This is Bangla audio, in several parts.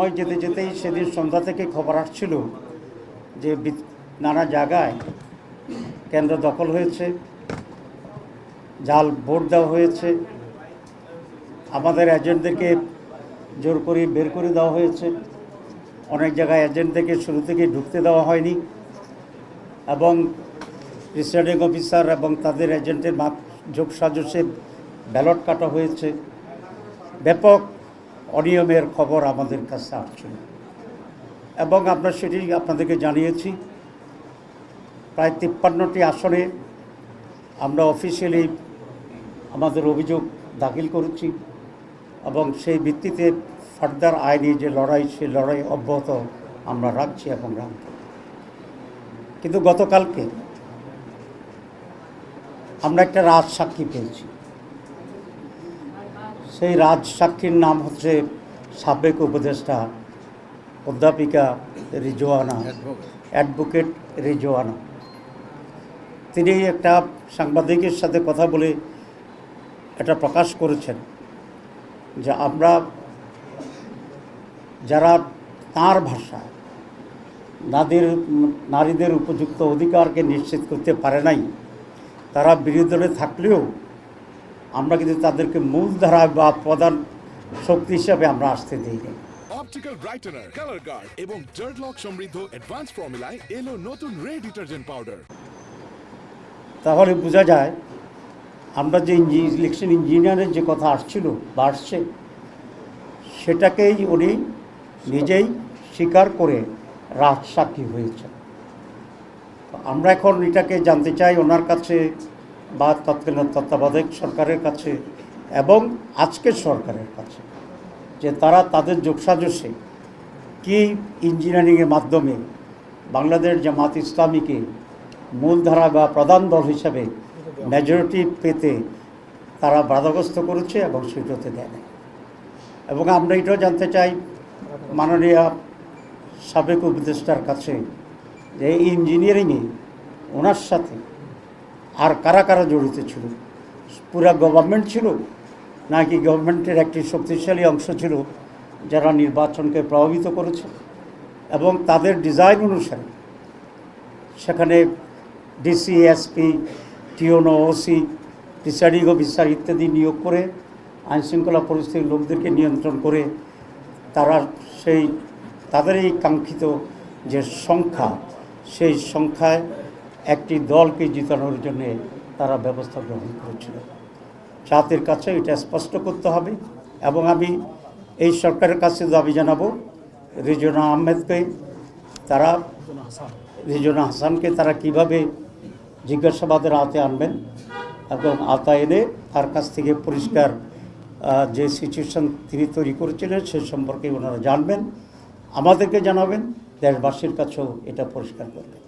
সময় যেতে যেতেই সেদিন সন্ধ্যা থেকে খবর আসছিল যে নানা জায়গায় কেন্দ্র দখল হয়েছে, জাল ভোট দেওয়া হয়েছে, আমাদের এজেন্টদেরকে জোর করে বের করে দেওয়া হয়েছে, অনেক জায়গায় এজেন্টদেরকে শুরু থেকে ঢুকতে দেওয়া হয়নি এবং প্রিসাইডিং অফিসার এবং তাদের এজেন্টের যোগসাজশে ব্যালট কাটা হয়েছে। ব্যাপক অনিয়মের খবর আমাদের কাছে আসছিল এবং আমরা সেটি আপনাদেরকে জানিয়েছি। প্রায় 53টি আসনে আমরা অফিসিয়ালি আমাদের অভিযোগ দাখিল করেছি এবং সেই ভিত্তিতে ফার্দার আইনি যে লড়াই, সেই লড়াই অব্যাহত আমরা রাখছি এবং রাখব। কিন্তু গতকালকে আমরা একটা রাজসাক্ষী পেয়েছি। সেই রাজসাক্ষীর নাম হচ্ছে সাবেক উপদেষ্টা অধ্যাপিকা রিজওয়ানা, অ্যাডভোকেট রিজওয়ানা। তিনি একটা সাংবাদিকের সাথে কথা বলে এটা প্রকাশ করেছেন যে আমরা যারা তাঁর ভাষায় নারীদের উপযুক্ত অধিকারকে নিশ্চিত করতে পারে নাই, তারা বিরোধী দলে থাকলেও আমরা কিন্তু তাদেরকে মূলধারা বা প্রধান শক্তি হিসাবে আমরা আসতে দিইনি। অপটিক্যাল ব্রাইটেনার, কালার গার্ড এবং ডার্ট লক সমৃদ্ধ অ্যাডভান্স ফর্মুলায় এলো নতুন রে ডিটারজেন্ট পাউডার। তাহলে বোঝা যায় আমরা যে ইলেকশন ইঞ্জিনিয়ারের যে কথা আসছিল বা আসছে, সেটাকেই উনি নিজেই স্বীকার করে রাজসাক্ষী হয়েছেন। আমরা এখন এটাকে জানতে চাই ওনার কাছে বা তৎকালীন তত্ত্বাবধায়ক সরকারের কাছে এবং আজকের সরকারের কাছে যে তারা তাদের যোগসাজশে কি ইঞ্জিনিয়ারিংয়ের মাধ্যমে বাংলাদেশ জামাত ইসলামীকে মূলধারা বা প্রধান দল হিসাবে মেজরিটি পেতে তারা বাধাগ্রস্ত করেছে এবং সেটাতে দেয় না। এবং আমরা এটাও জানতে চাই মাননীয় সাবেক উপদেষ্টার কাছে যে এই ইঞ্জিনিয়ারিংয়ে ওনার সাথে আর কারা কারা জড়িত ছিল, পুরা গভর্নমেন্ট ছিল নাকি গভর্নমেন্টের একটি শক্তিশালী অংশ ছিল যারা নির্বাচনকে প্রভাবিত করেছে এবং তাদের ডিজাইন অনুসারে সেখানে ডিসি, এসপি, টিওনো, ওসি, প্রিসাইডিং অফিসার ইত্যাদি নিয়োগ করে আইনশৃঙ্খলা পরিস্থিতির লোকদেরকে নিয়ন্ত্রণ করে তারা তাদের এই কাঙ্ক্ষিত যে সংখ্যা, সেই সংখ্যায় একটি দলকে জিতানোর জন্যে তারা ব্যবস্থা গ্রহণ করেছিল। জাতির কাছে এটা স্পষ্ট করতে হবে এবং আমি এই সরকারের কাছে দাবি জানাবো রিজওয়ানা আহমেদকে, রিজওয়ানা হাসানকে তারা কিভাবে জিজ্ঞাসাবাদের আওতায় আনবেন এবং আওতায় এনে তার কাছ থেকে পরিষ্কার যে সিচুয়েশন তিনি তৈরি করেছিলেন সে সম্পর্কে ওনারা জানবেন, আমাদেরকে জানাবেন, দেশবাসীর কাছেও এটা পরিষ্কার করবেন।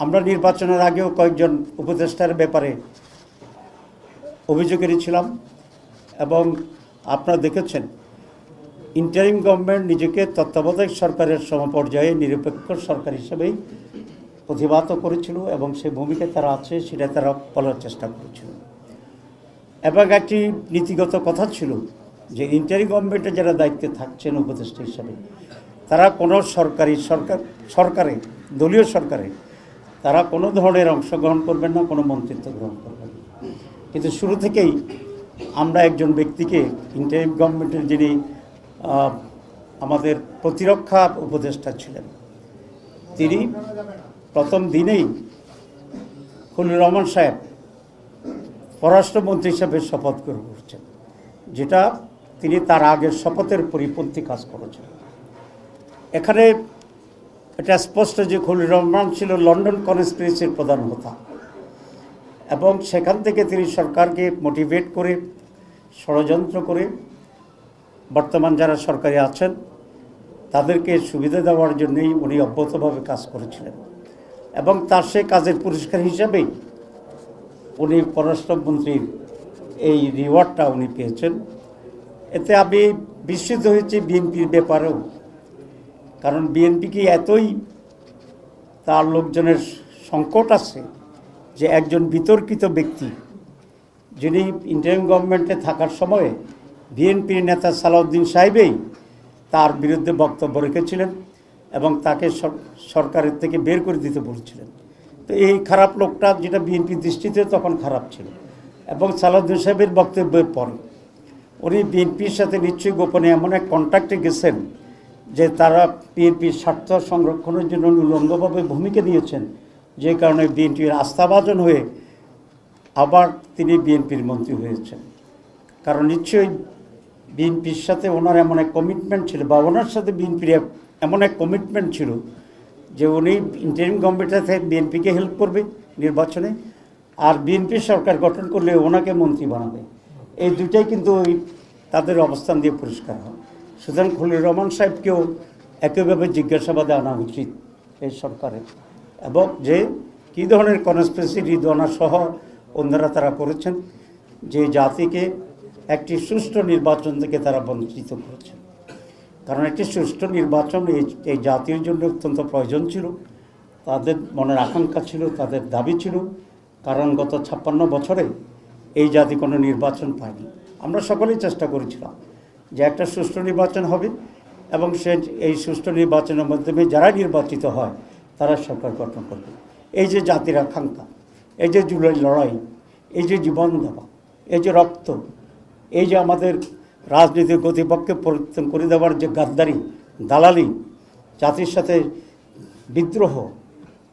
আমরা নির্বাচনের আগেও কয়েকজন উপদেষ্টার ব্যাপারে অভিযোগ এনেছিলাম এবং আপনারা দেখেছেন ইন্টারিম গভর্নমেন্ট নিজেকে তত্ত্বাবধায়ক সরকারের সমপর্যায়ে নিরপেক্ষ সরকার হিসেবেই প্রতিবাদ করেছিল এবং সেই ভূমিকায় তারা আছে সেটা তারা বলার চেষ্টা করেছিল। এবং একটি নীতিগত কথা ছিল যে ইন্টারিম গভর্নমেন্টে যারা দায়িত্বে থাকছেন উপদেষ্টা হিসাবে তারা কোনো সরকারে দলীয় সরকারে তারা কোনো ধরনের অংশগ্রহণ করবেন না, কোনো মন্ত্রিত্ব গ্রহণ করবেন না। কিন্তু শুরু থেকেই আমরা একজন ব্যক্তিকে ইন্টারিম গভর্নমেন্টের যিনি আমাদের প্রতিরক্ষা উপদেষ্টা ছিলেন, তিনি প্রথম দিনেই খলিলুর রহমান সাহেব পররাষ্ট্রমন্ত্রী হিসেবে শপথ গ্রহণ করছেন, যেটা তিনি তার আগের শপথের পরিপন্থী কাজ করেছেন। এখানে এটা স্পষ্ট যে খলিলুর রহমান ছিল লন্ডন কনস্পিরেসির প্রধান হোতা এবং সেখান থেকে তিনি সরকারকে মোটিভেট করে ষড়যন্ত্র করে বর্তমান যারা সরকারে আছেন তাদেরকে সুবিধা দেওয়ার জন্যই উনি অব্যাহতভাবে কাজ করেছিলেন এবং তার সেই কাজের পুরস্কার হিসাবেই উনি পররাষ্ট্রমন্ত্রীর এই রিওয়ার্ডটা উনি পেয়েছেন। এতে আমি বিস্মিত হয়েছি বিএনপির ব্যাপারেও, কারণ বিএনপি কি এতই তার লোকজনের সংকট আছে যে একজন বিতর্কিত ব্যক্তি যিনি ইন্টারিম গভর্নমেন্টে থাকার সময়ে বিএনপির নেতা সালাউদ্দিন সাহেবই তার বিরুদ্ধে বক্তব্য রেখেছিলেন এবং তাকে সরকারের থেকে বের করে দিতে বলেছিলেন। তো এই খারাপ লোকটা, যেটা বিএনপি দৃষ্টিতে তখন খারাপ ছিল, এবং সালাউদ্দিন সাহেবের বক্তব্যের পরে উনি বিএনপির সাথে নিশ্চয়ই গোপনে এমন এক কন্ট্যাক্টে গেছেন যে তারা বিএনপির স্বার্থ সংরক্ষণের জন্য উলঙ্গভাবে ভূমিকা নিয়েছেন, যে কারণে বিএনপির আস্থাভাজন হয়ে আবার তিনি বিএনপির মন্ত্রী হয়েছেন। কারণ নিশ্চয়ই বিএনপির সাথে ওনার এমন এক কমিটমেন্ট ছিল, বা ওনার সাথে বিএনপির এমন এক কমিটমেন্ট ছিল যে উনি ইন্টারিম গভর্নমেন্টের থেকে বিএনপিকে হেল্প করবে নির্বাচনে, আর বিএনপি সরকার গঠন করলে ওনাকে মন্ত্রী বানাবে। এই দুটাই কিন্তু ওই তাদের অবস্থান দিয়ে পরিষ্কার হয়। সুতরাং খলিলুর রহমান সাহেবকেও একইভাবে জিজ্ঞাসাবাদে আনা উচিত এই সরকারের, এবং যে কী ধরনের কনস্পিরেসি রিদওয়ানা সহ অন্যরা তারা করেছেন, যে জাতিকে একটি সুষ্ঠু নির্বাচন থেকে তারা বঞ্চিত করেছেন। কারণ একটি সুষ্ঠু নির্বাচন এই জাতির জন্য অত্যন্ত প্রয়োজন ছিল, তাদের মনের আকাঙ্ক্ষা ছিল, তাদের দাবি ছিল। কারণ গত 56 বছরে এই জাতি কোনো নির্বাচন পায়নি। আমরা সকলেই চেষ্টা করেছিলাম যে একটা সুষ্ঠু নির্বাচন হবে, এবং এই সুষ্ঠু নির্বাচনের মাধ্যমে যারা নির্বাচিত হয় তারা সরকার গঠন করবে। এই যে জাতির আকাঙ্ক্ষা, এই যে জুলাই লড়াই, এই যে জীবন দেওয়া, এই যে রক্ত, এই যে আমাদের রাজনীতির গতিপথকে পরিবর্তন করে দেওয়ার যে গাদ্দারি, দালালি, জাতির সাথে বিদ্রোহ,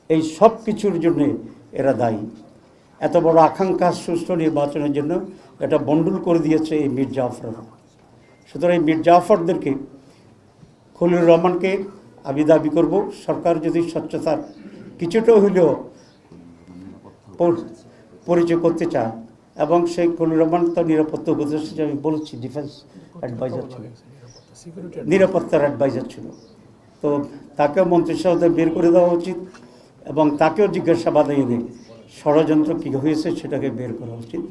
এই সব কিছুর জন্যে এরা দায়ী। এত বড় আকাঙ্ক্ষা সুষ্ঠু নির্বাচনের জন্য এটা বন্ডুল করে দিয়েছে এই মীর জাফররা। সুতরাং এই মীর জাফরদেরকে, খলিলুর রহমানকে আমি দাবি করব, সরকার যদি স্বচ্ছতার কিছুটা হইলেও পরিচয় করতে চায়, এবং সেই খলিলুর রহমান তো নিরাপত্তা উপদেষ্টা, আমি বলছি ডিফেন্স অ্যাডভাইজার ছিল, নিরাপত্তার অ্যাডভাইজার ছিল, তো তাকেও মন্ত্রিসভা থেকে বের করে দেওয়া উচিত, এবং তাকেও জিজ্ঞাসাবাদে এনে ষড়যন্ত্র কী হয়েছে সেটাকে বের করা উচিত।